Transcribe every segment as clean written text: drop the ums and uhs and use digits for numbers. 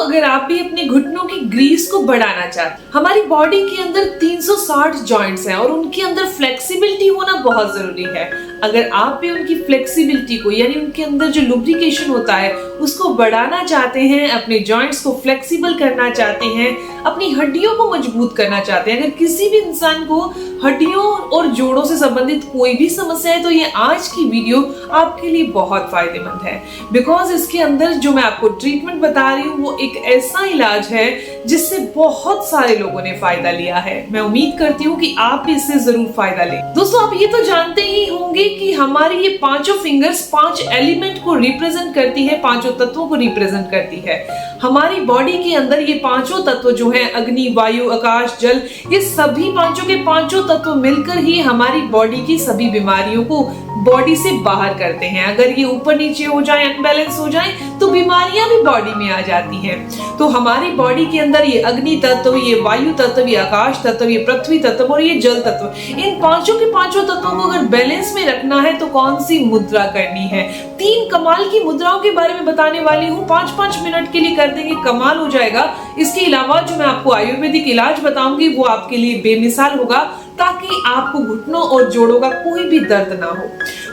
अगर आप भी अपने घुटनों की ग्रीस को बढ़ाना चाहते हैं, हमारी बॉडी के अंदर 360 जॉइंट्स हैं और उनके अंदर फ्लेक्सिबिलिटी होना बहुत जरूरी है। अगर आप भी उनकी फ्लेक्सिबिलिटी को यानी उनके अंदर जो लुब्रिकेशन होता है उसको बढ़ाना चाहते हैं, अपने जॉइंट्स को फ्लेक्सिबल करना चाहते हैं, अपनी हड्डियों को मजबूत करना चाहते हैं, अगर किसी भी इंसान को हड्डियों और जोड़ों से संबंधित कोई भी समस्या है तो ये आज की वीडियो आपके लिए बहुत फायदेमंद है। बिकॉज इसके अंदर जो मैं आपको ट्रीटमेंट बता रही हूँ वो एक ऐसा इलाज है जिससे बहुत सारे लोगों ने फायदा लिया है। मैं उम्मीद करती हूँ कि आप भी इससे जरूर फायदा लें। दोस्तों, आप ये तो जानते ही होंगे कि हमारी ये पांचों फिंगर्स 5 एलिमेंट को रिप्रेजेंट करती है, 5 तत्वों को रिप्रेजेंट करती है। हमारी बॉडी के अंदर ये 5 तत्व जो है अग्नि, वायु, आकाश, जल, ये सभी 5 के 5 तत्व मिलकर ही हमारी बॉडी की सभी बीमारियों को बॉडी से बाहर करते हैं। अगर ये ऊपर नीचे हो जाए, अनबैलेंस हो जाए तो बीमारियां भी बॉडी में आ जाती हैं। तो हमारी बॉडी के अंदर ये अग्नि तत्व, ये वायु तत्व, ये आकाश तत्व, ये पृथ्वी तत्व और ये जल तत्व, इन 5 के 5 तत्वों को अगर बैलेंस में रखना है तो कौन सी मुद्रा करनी है। 3 कमाल की मुद्राओं के बारे में बताने वाली हूँ, 5-5 मिनट के लिए कर देंगे, कमाल हो जाएगा। इसके अलावा जो मैं आपको आयुर्वेदिक इलाज बताऊंगी वो आपके लिए बेमिसाल होगा, ताकि आपको घुटनों और जोड़ों का कोई भी दर्द ना हो।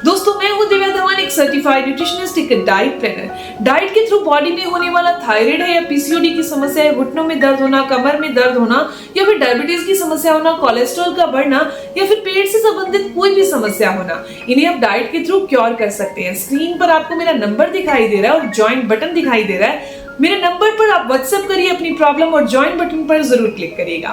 दोस्तों, मैं हूं दिव्या धवन, एक सर्टिफाइड न्यूट्रिशनिस्ट, एक डाइट प्लानर। डाइट के थ्रू बॉडी में होने वाला थायराइड है या पीसीओडी की समस्या है, घुटनों में दर्द होना, कमर में दर्द होना या फिर डायबिटीज की समस्या होना, कोलेस्ट्रॉल का बढ़ना या फिर पेट से संबंधित कोई भी समस्या होना, इन्हें आप डाइट के थ्रू क्योर कर सकते हैं। स्क्रीन पर आपको मेरा नंबर दिखाई दे रहा है और ज्वाइन बटन दिखाई दे रहा है। मेरे नंबर पर आप व्हाट्सएप करिए अपनी प्रॉब्लम और ज्वाइन बटन पर जरूर क्लिक करिएगा।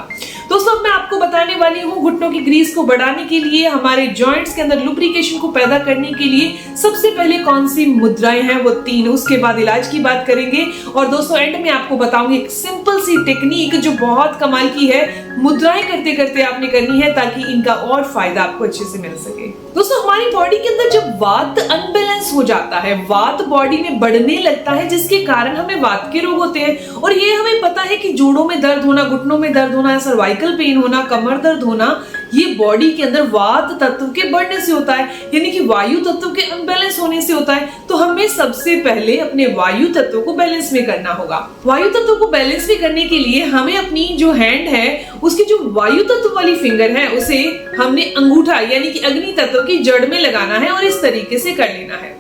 दोस्तों, अब मैं आपको बताने वाली हूँ घुटनों की ग्रीस को बढ़ाने के लिए, हमारे जॉइंट्स के अंदर लुब्रिकेशन को पैदा करने के लिए सबसे पहले कौन सी मुद्राएं हैं, वो 3, उसके बाद इलाज की बात करेंगे और दोस्तों एंड में आपको बताऊंगी एक सिंपल सी टेक्निक जो बहुत कमाल की है। मुद्राएं करते करते आपने करनी है ताकि इनका और फायदा आपको अच्छे से मिल सके। दोस्तों, हमारी बॉडी के अंदर जब वात अनबैलेंस हो जाता है, वात बॉडी में बढ़ने लगता है जिसके कारण हमें वात के रोग होते हैं और ये हमें पता है कि जोड़ों में दर्द होना, घुटनों में दर्द होना, सर्वाइकल पेन होना, कमर दर्द होना, ये बॉडी के अंदर वात तत्व के बढ़ने से होता है, यानी कि वायु तत्व के अनबैलेंस होने से होता है। तो हमें सबसे पहले अपने वायु तत्व को बैलेंस में करना होगा। वायु तत्व को बैलेंस में करने के लिए हमें अपनी जो हैंड है उसकी जो वायु तत्व वाली फिंगर है उसे हमने अंगूठा यानी कि अग्नि तत्व की जड़ में लगाना है और इस तरीके से कर लेना है।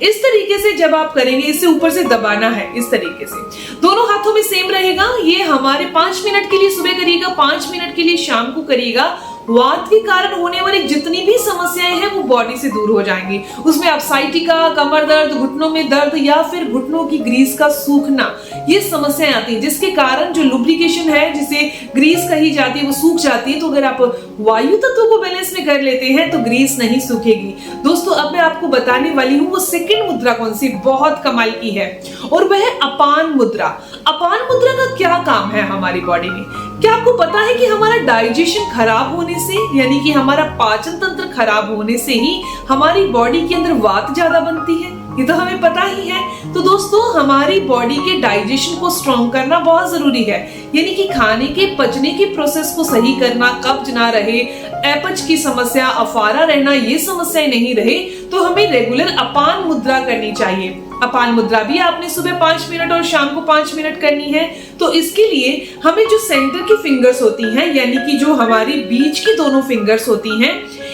इस तरीके से जब आप करेंगे, इसे ऊपर से दबाना है इस तरीके से, दोनों हाथों में सेम रहेगा। ये हमारे 5 मिनट के लिए सुबह करिएगा, 5 मिनट के लिए शाम को करिएगा। वात के कारण होने वाली जितनी भी समस्याएं हैं वो बॉडी से दूर हो जाएंगी। उसमें आप साइटिका, कमर दर्द, घुटनों में दर्द या फिर घुटनों की ग्रीस का सूखना, ये समस्याएं आती हैं जिसके कारण जो लुब्रिकेशन है, जिसे ग्रीस कही जाती है, वो सूख जाती है। तो अगर आप वायु तत्व को बैलेंस में कर लेते हैं तो ग्रीस नहीं सूखेगी। दोस्तों, अब मैं आपको बताने वाली हूँ वो सेकंड मुद्रा कौन सी बहुत कमाल की है और वह है अपान मुद्रा। अपान मुद्रा का क्या काम है हमारी बॉडी में? क्या आपको पता है कि हमारा डाइजेशन खराब होने से यानी कि हमारा पाचन तंत्र खराब होने से ही हमारी बॉडी के अंदर वात ज्यादा बनती है? ये तो हमें पता ही है। तो दोस्तों, हमारी बॉडी के डाइजेशन को स्ट्रॉन्ग करना बहुत जरूरी है, यानी कि खाने के पचने के प्रोसेस को सही करना, कब्ज ना रहे, अपच की समस्या, अफारा रहना, ये समस्याएं नहीं रहे, तो हमें रेगुलर अपान मुद्रा करनी चाहिए। अपान मुद्रा भी आपने सुबह 5 मिनट और शाम को 5 मिनट करनी है। तो इसके लिए हमें जो सेंटर की फिंगर्स होती हैं यानी कि जो हमारी बीच की दोनों फिंगर्स होती हैं,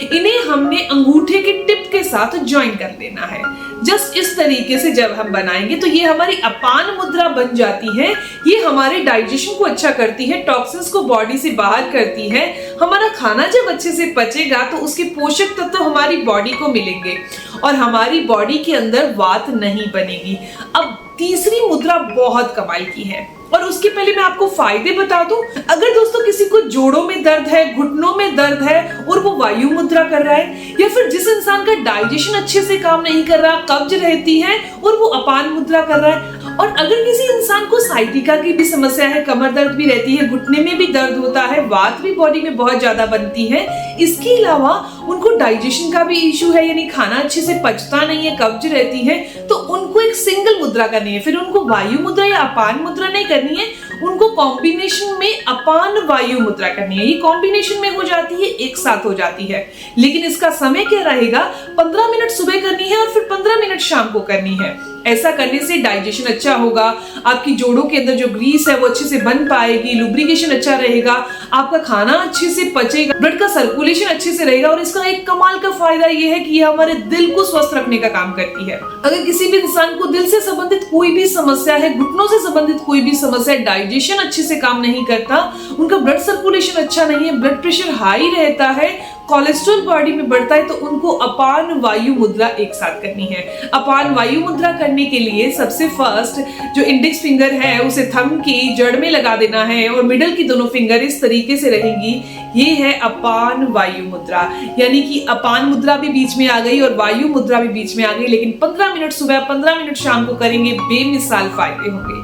इन्हें हमने अंगूठे के टिप के साथ ज्वाइन कर देना है। जस्ट इस तरीके से जब हम बनाएंगे तो ये हमारी अपान मुद्रा बन जाती है। ये हमारे डाइजेशन को अच्छा करती है, टॉक्सिन्स को बॉडी से बाहर करती है। हमारा खाना जब अच्छे से पचेगा तो उसके पोषक तत्व हमारी बॉडी को मिलेंगे और हमारी बॉडी के अंदर वात नहीं बनेगी। अब तीसरी मुद्रा बहुत कमाल की है और उसके पहले मैं आपको फायदे बता दूं। अगर दोस्तों किसी को जोड़ों में दर्द है, घुटनों में दर्द है और वो वायु मुद्रा कर रहा है, या फिर जिस इंसान का डाइजेशन अच्छे से काम नहीं कर रहा, कब्ज रहती है और वो अपान मुद्रा कर रहा है, और अगर किसी इंसान को साइटिका की भी समस्या है, कमर दर्द भी रहती है, घुटने में भी दर्द होता है, वात भी बॉडी में बहुत ज्यादा बनती है, इसके अलावा उनको डाइजेशन का भी इशू है यानी खाना अच्छे से पचता नहीं है, कब्ज रहती है, तो उनको एक सिंगल मुद्रा करनी है। फिर उनको वायु मुद्रा या अपान मुद्रा नहीं करनी है, उनको कॉम्बिनेशन में अपान वायु मुद्रा करनी है। ये कॉम्बिनेशन में हो जाती है, एक साथ हो जाती है, लेकिन इसका समय क्या रहेगा? 15 मिनट सुबह करनी है और फिर 15 मिनट शाम को करनी है। ऐसा करने से डाइजेशन अच्छा होगा, आपकी जोड़ों के अंदर जो ग्रीस है वो अच्छे से बन पाएगी, लुब्रिकेशन अच्छा रहेगा, आपका खाना अच्छे से पचेगा, ब्लड का सर्कुलेशन अच्छे से रहेगा। और इसका एक कमाल का फायदा ये है कि ये हमारे दिल को स्वस्थ रखने का काम करती है। अगर किसी भी इंसान को दिल से संबंधित कोई भी समस्या है, घुटनों से संबंधित कोई भी समस्या है, डाइजेशन अच्छे से काम नहीं करता, उनका ब्लड सर्कुलेशन अच्छा नहीं है, ब्लड प्रेशर हाई रहता है, कोलेस्ट्रॉल बॉडी में बढ़ता है, तो उनको अपान वायु मुद्रा एक साथ करनी है। अपान वायु मुद्रा करने के लिए सबसे फर्स्ट जो इंडेक्स फिंगर है उसे थंब की जड़ में लगा देना है और मिडल की दोनों फिंगर इस तरीके से रहेंगी। ये है अपान वायु मुद्रा, यानी कि अपान मुद्रा भी बीच में आ गई और वायु मुद्रा भी बीच में आ गई। लेकिन 15 मिनट सुबह, 15 मिनट शाम को करेंगे, बेमिसाल फायदे होंगे।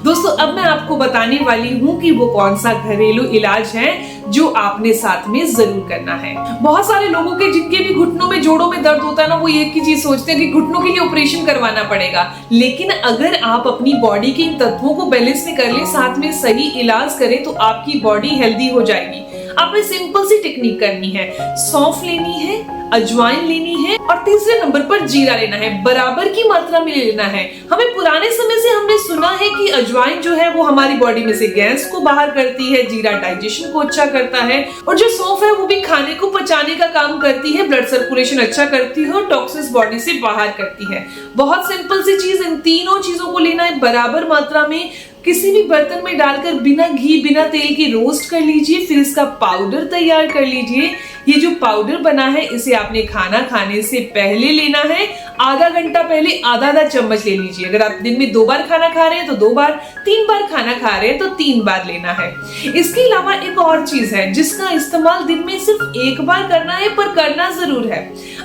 दोस्तों, अब मैं आपको बताने वाली हूँ कि वो कौन सा घरेलू इलाज है जो आपने साथ में जरूर करना है। बहुत सारे लोगों के जिनके भी घुटनों में, जोड़ों में दर्द होता है ना, वो एक ही चीज सोचते हैं कि घुटनों के लिए ऑपरेशन करवाना पड़ेगा। लेकिन अगर आप अपनी बॉडी के इन तत्वों को बैलेंस में कर ले, साथ में सही इलाज करें, तो आपकी बॉडी हेल्दी हो जाएगी। आपने सिंपल सी टेक्निक करनी है, सौंफ लेनी है, अजवाइन लेनी है और तीसरे नंबर पर जीरा लेना है। बराबर की मात्रा में लेना है। हमें पुराने समय से हमने सुना है कि अजवाइन जो है वो हमारी बॉडी में से गैस को बाहर करती है, जीरा डाइजेशन को अच्छा करता है और जो सौंफ है वो भी खाने को पचाने का काम करती है, ब्लड सर्कुलेशन अच्छा करती है और टॉक्सिन्स बॉडी से बाहर करती है। बहुत सिंपल सी चीज, इन तीनों चीजों को लेना है बराबर मात्रा में, किसी भी बर्तन में डालकर बिना घी बिना तेल के रोस्ट कर लीजिए, फिर इसका पाउडर तैयार कर लीजिए। ये जो पाउडर बना है इसे आपने खाना खाने से पहले लेना है, आधा घंटा पहले आधा चम्मच ले लीजिए। अगर आप दिन में 2 बार खाना खा रहे हैं तो 2 बार, 3 बार खाना खा रहे हैं तो 3 बार लेना है। इसके अलावा एक और चीज है जिसका इस्तेमाल दिन में सिर्फ 1 बार करना है, पर करना जरूर है।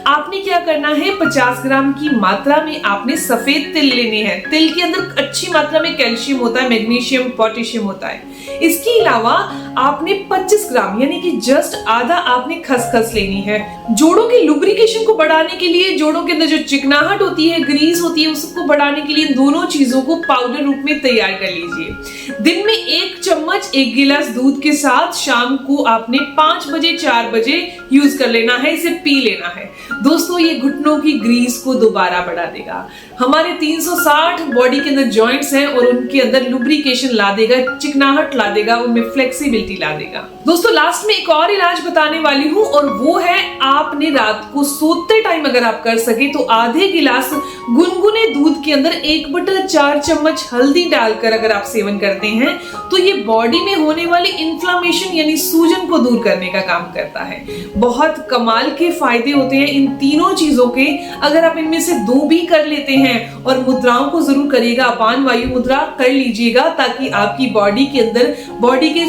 आपने क्या करना है, 50 ग्राम की मात्रा में आपने सफेद तिल लेने हैं। तिल के अंदर अच्छी मात्रा में कैल्शियम होता है, मैग्नीशियम, पोटेशियम होता है। इसके अलावा आपने 25 ग्राम यानी कि जस्ट आधा आपने खसखस लेनी है। जोड़ों के लुब्रिकेशन को बढ़ाने के लिए, जोड़ों के अंदर जो चिकनाहट होती है, ग्रीस होती है, उसको बढ़ाने के लिए इन दोनों चीजों को पाउडर रूप में तैयार कर लीजिए। दिन में 1 चम्मच 1 गिलास दूध के साथ शाम को आपने 5 बजे 4 बजे यूज कर लेना है, इसे पी लेना है। दोस्तों, ये घुटनों की ग्रीस को दोबारा बढ़ा देगा। हमारे 360 बॉडी के अंदर जॉइंट्स हैं और उनके अंदर लुब्रिकेशन ला देगा, चिकनाहट ला देगा, उनमें फ्लेक्सिबिलिटी ला देगा। दोस्तों, लास्ट में एक और इलाज बताने वाली हूँ और वो है, आपने रात को सोते टाइम अगर आप कर सके तो आधे गिलास गुनगुने दूध के अंदर 1/4 चम्मच हल्दी डालकर अगर आप सेवन करते हैं तो ये बॉडी में होने वाली इन्फ्लामेशन यानी सूजन को दूर करने का काम करता है। बहुत कमाल के फायदे होते हैं इन तीनों चीजों के। अगर आप इनमें से 2 भी कर लेते हैं, और मुद्राओं को जरूर करिएगा, अपान वायु मुद्रा कर लीजिएगा, ताकि आपकी बॉडी के अंदर, बॉडी के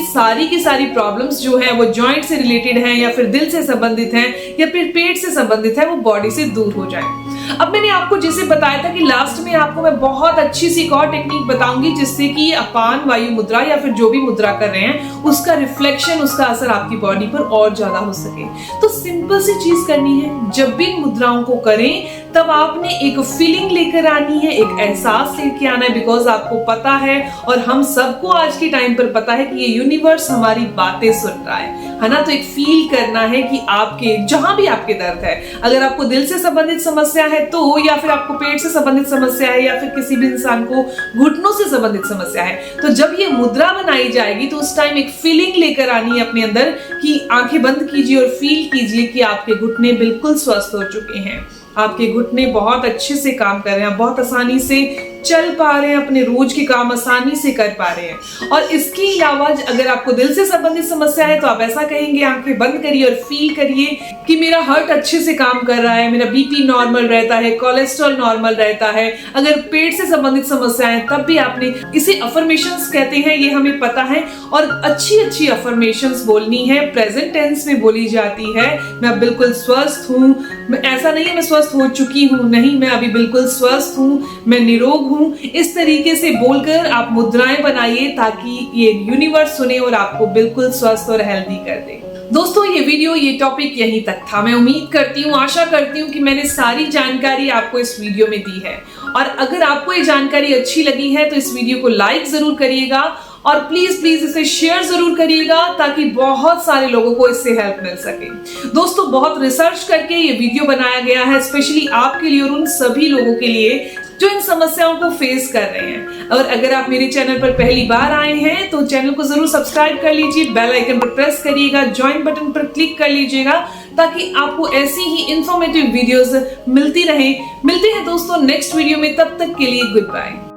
सारी प्रॉब्लम्स जो है वो जॉइंट से रिलेटेड है या फिर दिल से संबंधित है या फिर पेट से संबंधित है, वो बॉडी से दूर हो जाए। अब मैंने आपको जैसे बताया था कि लास्ट में आपको मैं बहुत अच्छी सी एक और टेक्निक बताऊंगी जिससे कि अपान वायु मुद्रा या फिर जो भी मुद्रा कर रहे हैं उसका रिफ्लेक्शन, उसका असर आपकी बॉडी पर और ज्यादा हो सके। तो सिंपल सी चीज करनी है, जब भी मुद्राओं को करें तब आपने एक फीलिंग लेकर आनी है, एक एहसास लेके आना है, बिकॉज आपको पता है और हम सबको आज के टाइम पर पता है कि ये यूनिवर्स हमारी बातें सुन रहा है ना। तो एक फील करना है कि आपके जहां भी आपके दर्द है, अगर आपको दिल से संबंधित समस्या है तो, या फिर आपको पेट से संबंधित समस्या है, या फिर किसी भी इंसान को घुटनों से संबंधित समस्या है, तो जब ये मुद्रा बनाई जाएगी तो उस टाइम एक फीलिंग लेकर आनी है अपने अंदर कि आंखें बंद कीजिए और फील कीजिए कि आपके घुटने बिल्कुल स्वस्थ हो चुके हैं, आपके घुटने बहुत अच्छे से काम कर रहे हैं, बहुत आसानी से चल पा रहे हैं, अपने रोज के काम आसानी से कर पा रहे हैं। और इसके अलावा अगर आपको दिल से संबंधित समस्या है तो आप ऐसा कहेंगे, आंखें बंद करिए और फील करिए कि मेरा हार्ट अच्छे से काम कर रहा है, मेरा बीपी नॉर्मल रहता है, कोलेस्ट्रॉल नॉर्मल रहता है। अगर पेट से संबंधित समस्या है तब भी आपने, इसे अफर्मेशंस कहते हैं, ये हमें पता है। और अच्छी अफर्मेशंस बोलनी है, प्रेजेंट टेंस में बोली जाती है। मैं बिल्कुल स्वस्थ हूँ, ऐसा नहीं है मैं स्वस्थ हो चुकी हूँ, नहीं, मैं अभी बिल्कुल स्वस्थ हूँ, मैं निरोग हूँ। इस तरीके से बोलकर आप मुद्राएं बनाइए ताकि ये यूनिवर्स सुने और आपको बिल्कुल स्वस्थ और हेल्दी कर दे। दोस्तों, ये वीडियो, ये टॉपिक यहीं तक था। मैं उम्मीद करती हूँ, आशा करती हूँ कि मैंने सारी जानकारी आपको इस वीडियो में दी है। और अगर आपको ये जानकारी अच्छी लगी है तो इस वीडियो को लाइक जरूर करिएगा और प्लीज इसे शेयर जरूर करिएगा ताकि बहुत सारे लोगों को इससे हेल्प मिल सके। दोस्तों, बहुत रिसर्च करके ये वीडियो बनाया गया है स्पेशली आपके लिए और उन सभी लोगों के लिए जो इन समस्याओं को फेस कर रहे हैं। और अगर आप मेरे चैनल पर पहली बार आए हैं तो चैनल को जरूर सब्सक्राइब कर लीजिए, बेल आइकन पर प्रेस करिएगा, ज्वाइन बटन पर क्लिक कर लीजिएगा ताकि आपको ऐसी ही इंफॉर्मेटिव वीडियोस मिलती रहें। मिलते हैं दोस्तों नेक्स्ट वीडियो में, तब तक के लिए गुड बाय।